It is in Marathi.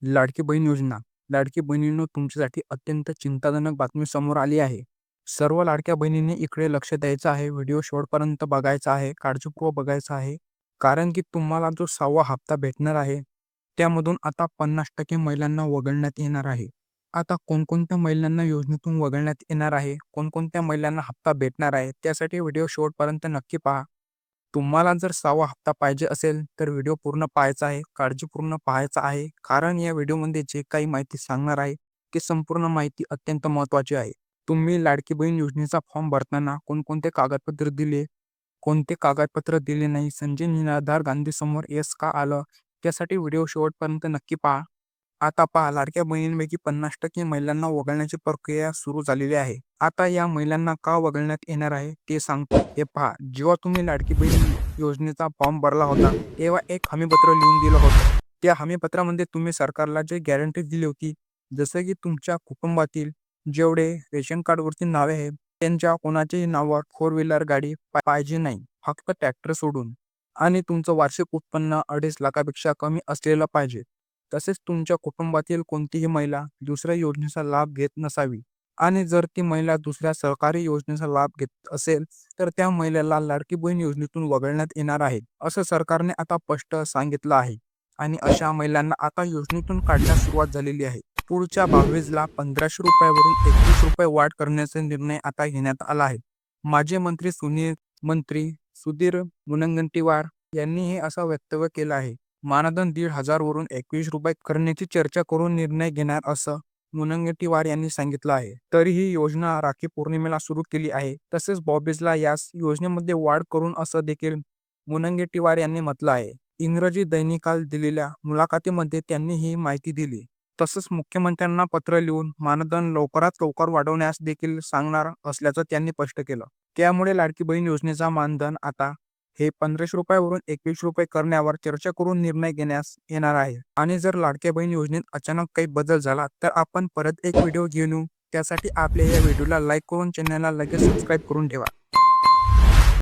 लाडकी बहीण योजना. लाडकी बहिणींनो, तुमच्यासाठी अत्यंत चिंताजनक बातमी समोर आली आहे. सर्व लाडक्या बहिणींनी इकडे लक्ष द्यायचं आहे. व्हिडिओ शेवटपर्यंत बघायचा आहे, काळजीपूर्वक बघायचा आहे. कारण की तुम्हाला जो 6वा हप्ता भेटणार आहे, त्यामधून आता 50% महिलांना वगळण्यात येणार आहे. आता कोणकोणत्या महिलांना योजनेतून वगळण्यात येणार आहे, कोणकोणत्या महिलांना हप्ता भेटणार आहे, त्यासाठी व्हिडिओ शेवटपर्यंत नक्की पहा. तुम्हाला जर 6वा हप्ता पाहिजे असेल तर व्हिडिओ पूर्ण पाहायचा आहे, काळजीपूर्ण पाहायचा आहे. कारण या व्हिडिओमध्ये जे काही माहिती सांगणार आहे, ती संपूर्ण माहिती अत्यंत महत्त्वाची आहे. तुम्ही लाडकी बहीण योजनेचा फॉर्म भरताना कोणकोणते कागदपत्र दिले, कोणते कागदपत्र दिले नाही, संजय निराधार गांधीसमोर येस का आलं, त्यासाठी व्हिडिओ शेवटपर्यंत नक्की पहा. आता पहा, लाडक्या बहिणींपैकी 50% महिलांना वगळण्याची प्रक्रिया सुरू झालेली आहे. आता या महिलांना का वगळण्यात येणार आहे ते सांगतो. हे पहा, जेव्हा तुम्ही लाडकी बहीण योजनेचा फॉर्म भरला होता, तेव्हा एक हमीपत्र लिहून दिलं होतं. त्या हमीपत्रामध्ये तुम्ही सरकारला जे गॅरंटी दिली होती, जसं की तुमच्या कुटुंबातील जेवढे रेशन कार्डवरती नावे आहेत, त्यांच्या कोणाच्याही नावावर 4 व्हीलर गाडी पाहिजे नाही, फक्त ट्रॅक्टर सोडून. आणि तुमचं वार्षिक उत्पन्न 2.5 लाखापेक्षा कमी असलेलं पाहिजे. तसेच तुमच्या कुटुंबातील कोणतीही महिला दुसऱ्या योजनेचा लाभ घेत नसावी. आणि जर ती महिला दुसऱ्या सरकारी योजनेचा लाभ घेत असेल तर त्या महिलेला लाडकी बहीण योजनेतून वगळण्यात येणार आहे, असं सरकारने आता स्पष्ट सांगितलं आहे. आणि अशा महिलांना आता योजनेतून काढण्यास सुरुवात झालेली आहे. पुढच्या 22ला 1500 रुपयावरून 21 रुपये वाढ करण्याचा निर्णय आता घेण्यात आला आहे. माजी मंत्री सुधीर मुनगंटीवार यांनी हे असं वक्तव्य केलं आहे. मानधन 1,500 वरून 21 रुपये करण्याची चर्चा करून निर्णय घेणार असं मुनगंटीवार यांनी सांगितलं आहे. तरी ही योजना राखी पौर्णिमेला सुरू केली आहे. तसेच बॉबीजला याच योजनेमध्ये वाढ करून असं देखील मुनगंटीवार यांनी म्हटलं आहे. इंग्रजी दैनिकाला दिलेल्या मुलाखतीमध्ये त्यांनी ही माहिती दिली. तसंच मुख्यमंत्र्यांना पत्र लिहून मानधन लवकरात लवकर वाढवण्यास देखील सांगणार असल्याचं त्यांनी स्पष्ट केलं. त्यामुळे लाडकी बहीण योजनेचा मानधन आता हे 1500 रुपयावरून 21 रुपये करण्यावर चर्चा करून निर्णय घेण्यास येणार आहे. आणि जर लाडक्या बहीण योजनेत अचानक काही बदल झाला तर आपण परत एक व्हिडिओ घेऊन येऊ. त्यासाठी आपल्या या व्हिडिओला लाईक करून चॅनलला लगेच सबस्क्राईब करून ठेवा.